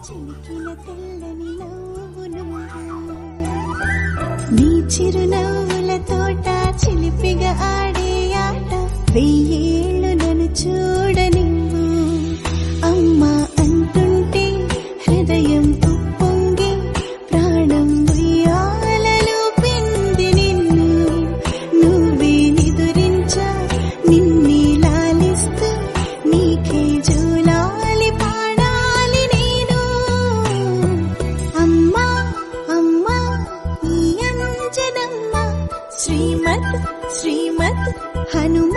చిలికిన తెల్లని నవ్వును నీ చిరునవ్వుల తోట చిలిపిగా ఆడే ఆట వెయ్యేళ్ళు నన్ను చూడనివ్వు అమ్మా అంటుంటే హృదయం ఉప్పొంగి ప్రాణం ఉయ్యాలలో పిండి నిన్ను నువ్వే నిదురించా నిన్నే లాలిస్తూ నీకే జూలాలి పాడాలి నేను అమ్మా అమ్మా ఈ అంజనమ్మ శ్రీమత్ శ్రీమత్ హనుమ